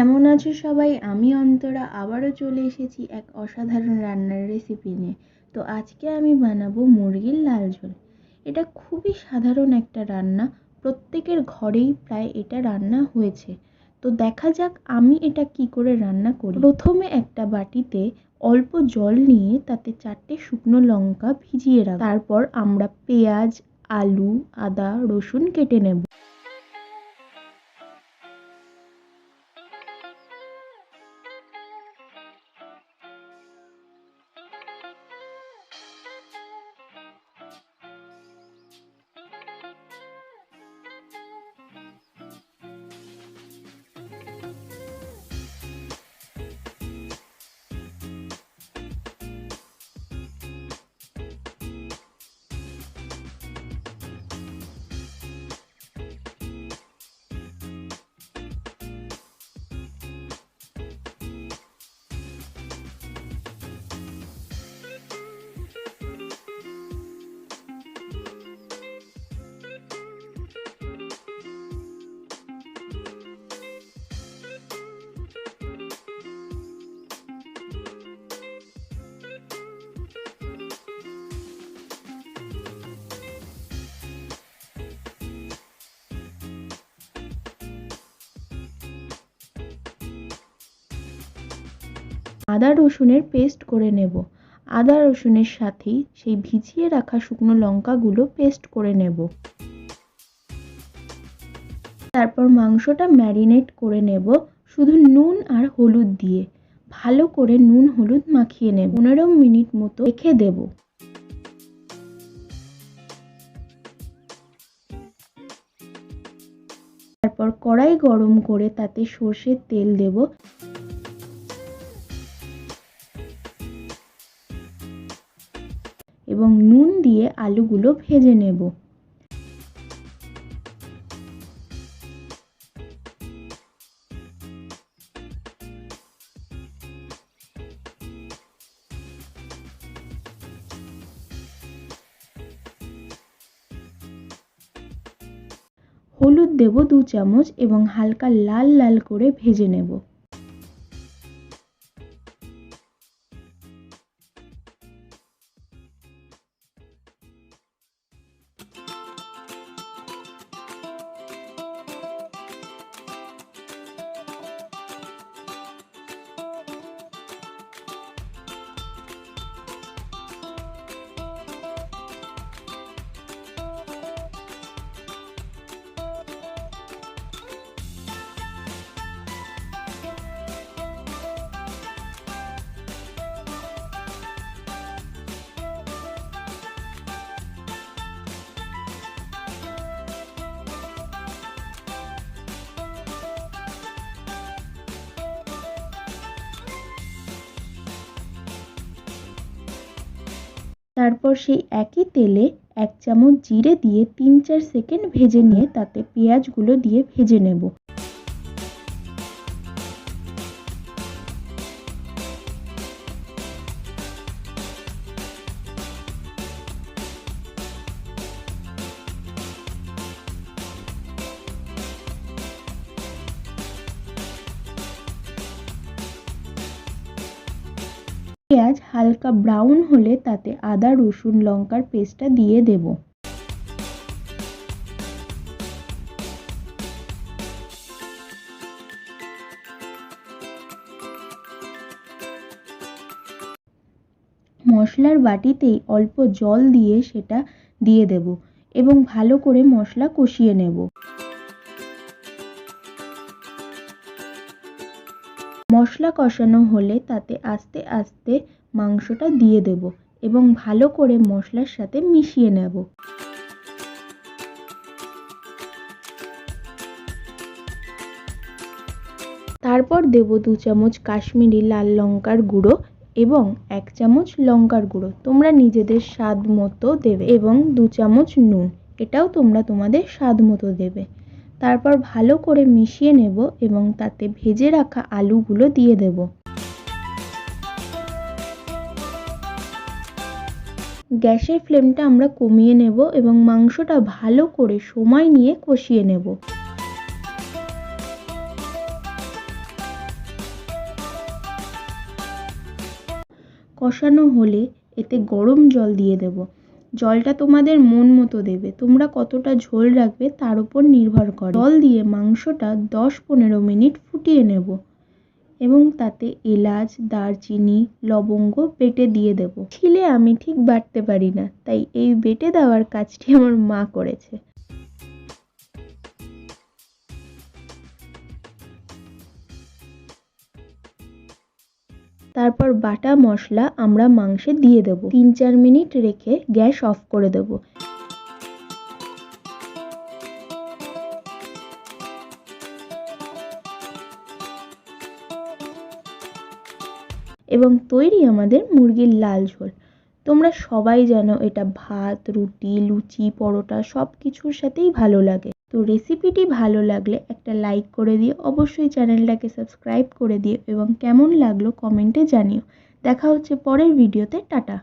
কেমন আছো সবাই? আমি অন্তরা আবারও চলে এসেছি এক অসাধারণ রান্নার রেসিপি নিয়ে। তো আজকে আমি বানাবো মুরগির লাল ঝোল। এটা খুবই সাধারণ একটা রান্না, প্রত্যেকের ঘরেই প্রায় এটা রান্না হয়েছে। তো দেখা যাক আমি এটা কি করে রান্না করি। প্রথমে একটা বাটিতে অল্প জল নিয়ে তাতে 4টে শুকনো লঙ্কা ভিজিয়ে রাখবো। তারপর আমরা পেঁয়াজ, আলু, আদা, রসুন কেটে নেব। আদা রসুনের পেস্ট করে নেব। আদা রসুনের সাথেই সেই ভিজিয়ে রাখা শুকনো লঙ্কাগুলো পেস্ট করে নেব। তারপর মাংসটা ম্যারিনেট করে নেব শুধু নুন আর হলুদ দিয়ে। ভালো করে নুন হলুদ মাখিয়ে নেব। 15 মিনিট মতো রেখে দেব। তারপর কড়াই গরম করে তাতে সর্ষের তেল দেব। এবং নুন দিয়ে আলুগুলো ভেজে নেব। হলুদ দেব 2 চামচ এবং হালকা লাল লাল করে ভেজে নেব। তারপর সেই একই তেলে 1 চামচ জিরে দিয়ে 3-4 সেকেন্ড ভেজে নিয়ে তাতে পেঁয়াজগুলো দিয়ে ভেজে নেব। পেঁয়াজ হালকা ব্রাউন হলে তাতে আদা রসুন লঙ্কার পেস্টটা দিয়ে দেব। মশলার বাটিতেই অল্প জল দিয়ে সেটা দিয়ে দেব এবং ভালো করে মশলা কষিয়ে নেব। মশলা কষানো হলে তাতে আস্তে আস্তে মাংসটা দিয়ে দেব এবং ভালো করে মশলার সাথে মিশিয়ে নেব। তারপর দেব 2 চামচ কাশ্মীরি লাল লঙ্কার গুঁড়ো এবং 1 চামচ লঙ্কার গুঁড়ো, তোমরা নিজেদের স্বাদ মতো দেবে, এবং 2 চামচ নুন, এটাও তোমরা তোমাদের স্বাদ মতো দেবে। তারপর ভালো করে মিশিয়ে নেব এবং তাতে ভেজে রাখা আলুগুলো দিয়ে দেব। গ্যাসের ফ্লেমটা আমরা কমিয়ে নেব এবং মাংসটা ভালো করে সময় নিয়ে কষিয়ে নেব। কষানো হলে এতে গরম জল দিয়ে দেব। জলটা তোমাদের মন মতো দেবে, তোমরা কতটা ঝোল রাখবে তার উপর নির্ভর করে। জল দিয়ে মাংসটা 10-15 মিনিট ফুটিয়ে নেব এবং তাতে এলাচ, দারচিনি, লবঙ্গ বেটে দিয়ে দেব। ছিলে আমি ঠিক বাটতে পারি না, তাই এই বেটে দেওয়ার কাজটি আমার মা করেছে। তারপর বাটা মশলা আমরা মাংসে দিয়ে দেব। 3-4 মিনিট রেখে গ্যাস অফ করে দেব। এবং তৈরি আমাদের মুরগির লাল ঝোল। তোমরা সবাই জানো এটা ভাত, রুটি, লুচি, পরোটা সব কিছুর সাথেই ভালো লাগে। তো রেসিপিটি ভালো লাগলে একটা লাইক করে দিও, অবশ্যই চ্যানেলটাকে সাবস্ক্রাইব করে দিও এবং কেমন লাগলো কমেন্টে জানিও। দেখা হচ্ছে পরের ভিডিওতে। টাটা।